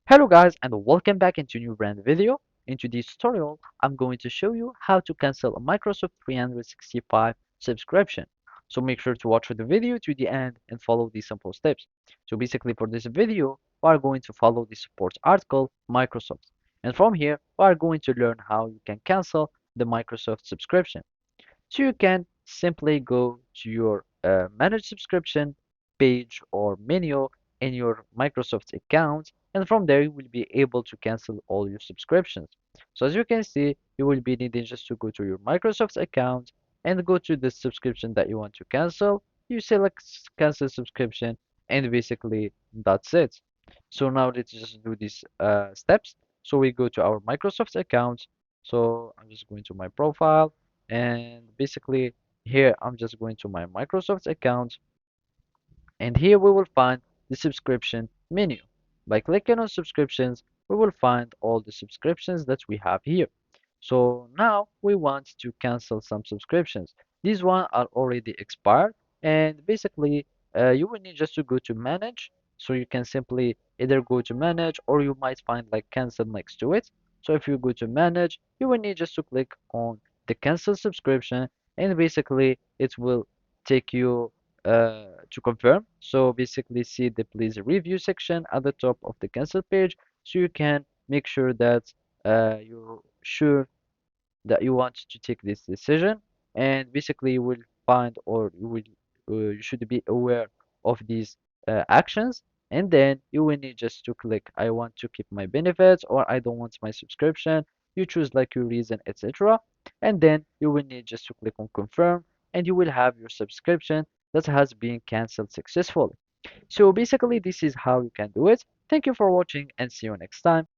Hello guys and welcome back into a new brand video. In today's tutorial, I'm going to show you how to cancel a Microsoft 365 subscription. So make sure to watch the video to the end and follow these simple steps. So basically for this video, we are going to follow the support article Microsoft. And from here, we are going to learn how you can cancel the Microsoft subscription. So you can simply go to your manage subscription page or menu in your Microsoft account, and from there you will be able to cancel all your subscriptions. So as you can see, you will be needing just to go to your Microsoft account and go to the subscription that you want to cancel. You select cancel subscription, and basically that's it. So now let's just do these steps. So we go to our Microsoft account. So I'm just going to my profile, and basically here I'm just going to my Microsoft account, and here we will find the subscription menu. By clicking on subscriptions, we will find all the subscriptions that we have here. So now we want to cancel some subscriptions. These ones are already expired, and basically you will need just to go to manage. So you can simply either go to manage, or you might find like cancel next to it. So if you go to manage, you will need just to click on the cancel subscription, and basically it will take you to confirm. So basically see the please review section at the top of the cancel page, so you can make sure that you're sure that you want to take this decision. And basically you will find, or you should be aware of these actions, and then you will need just to click I want to keep my benefits, or I don't want my subscription. You choose like your reason, etc., and then you will need just to click on confirm, and you will have your subscription that has been canceled successfully. So basically this is how you can do it. Thank you for watching, and see you next time.